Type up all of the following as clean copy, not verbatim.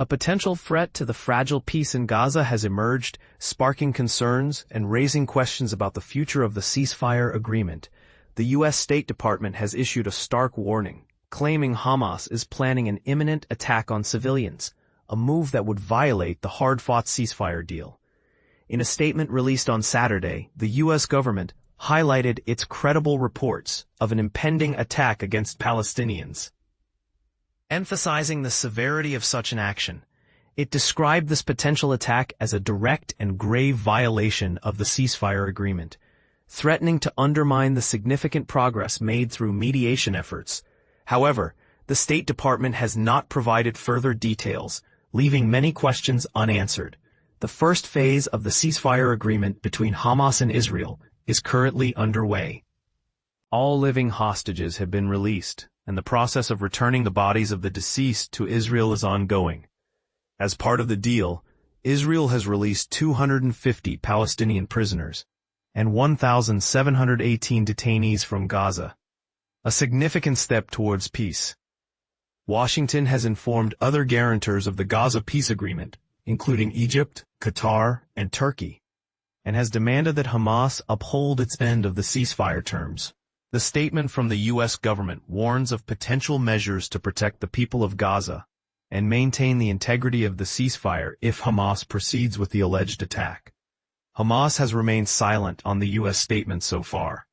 A potential threat to the fragile peace in Gaza has emerged, sparking concerns and raising questions about the future of the ceasefire agreement. The U.S. State Department has issued a stark warning, claiming Hamas is planning an imminent attack on civilians, a move that would violate the hard-fought ceasefire deal. In a statement released on Saturday, the U.S. government highlighted its credible reports of an impending attack against Palestinians. Emphasizing the severity of such an action, it described this potential attack as a direct and grave violation of the ceasefire agreement, threatening to undermine the significant progress made through mediation efforts. However, the State Department has not provided further details, leaving many questions unanswered. The first phase of the ceasefire agreement between Hamas and Israel is currently underway. All living hostages have been released, and the process of returning the bodies of the deceased to Israel is ongoing. As part of the deal, Israel has released 250 Palestinian prisoners and 1,718 detainees from Gaza, a significant step towards peace. Washington has informed other guarantors of the Gaza peace agreement, including Egypt, Qatar, and Turkey, and has demanded that Hamas uphold its end of the ceasefire terms. The statement from the U.S. government warns of potential measures to protect the people of Gaza and maintain the integrity of the ceasefire if Hamas proceeds with the alleged attack. Hamas has remained silent on the U.S. statement so far.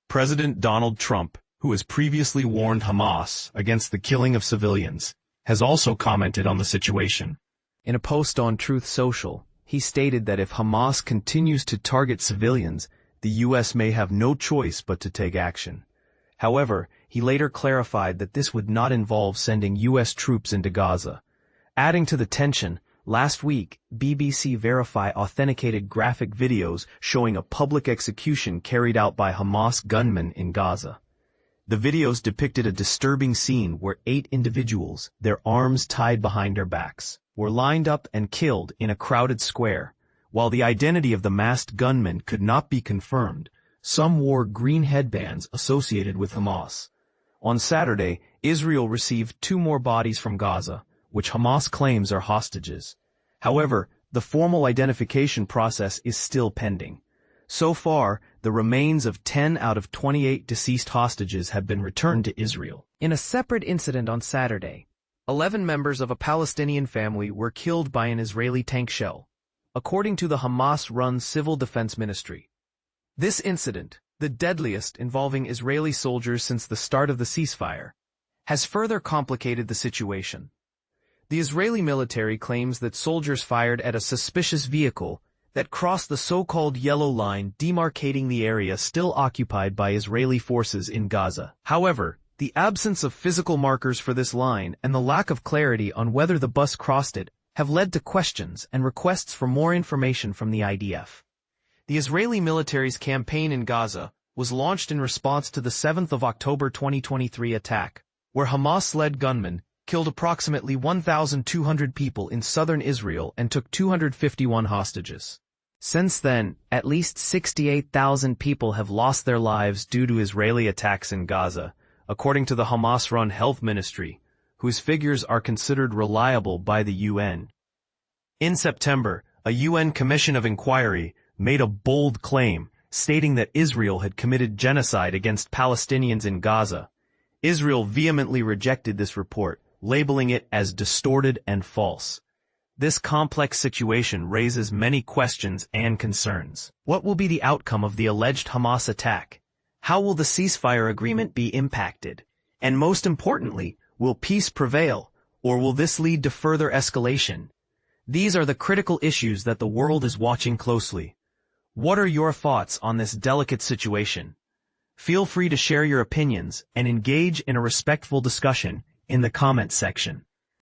President Donald Trump, who has previously warned Hamas against the killing of civilians, has also commented on the situation. In a post on Truth Social, he stated that if Hamas continues to target civilians, the U.S. may have no choice but to take action. However, he later clarified that this would not involve sending U.S. troops into Gaza. Adding to the tension, last week, BBC Verify authenticated graphic videos showing a public execution carried out by Hamas gunmen in Gaza. The videos depicted a disturbing scene where 8 individuals, their arms tied behind their backs, were lined up and killed in a crowded square. While the identity of the masked gunmen could not be confirmed, some wore green headbands associated with Hamas. On Saturday, Israel received 2 more bodies from Gaza, which Hamas claims are hostages. However, the formal identification process is still pending. So far, the remains of 10 out of 28 deceased hostages have been returned to Israel. In a separate incident on Saturday, 11 members of a Palestinian family were killed by an Israeli tank shell, according to the Hamas-run Civil Defense Ministry. This incident, the deadliest involving Israeli soldiers since the start of the ceasefire, has further complicated the situation. The Israeli military claims that soldiers fired at a suspicious vehicle that crossed the so-called yellow line demarcating the area still occupied by Israeli forces in Gaza. However, the absence of physical markers for this line and the lack of clarity on whether the bus crossed it have led to questions and requests for more information from the IDF. The Israeli military's campaign in Gaza was launched in response to the 7th of October 2023 attack, where Hamas-led gunmen killed approximately 1,200 people in southern Israel and took 251 hostages. Since then, at least 68,000 people have lost their lives due to Israeli attacks in Gaza, according to the Hamas-run Health Ministry, whose figures are considered reliable by the UN. In September, a UN Commission of Inquiry made a bold claim, stating that Israel had committed genocide against Palestinians in Gaza. Israel vehemently rejected this report, labeling it as distorted and false. This complex situation raises many questions and concerns. What will be the outcome of the alleged Hamas attack? How will the ceasefire agreement be impacted? And most importantly, will peace prevail, or will this lead to further escalation? These are the critical issues that the world is watching closely. What are your thoughts on this delicate situation? Feel free to share your opinions and engage in a respectful discussion in the comment section.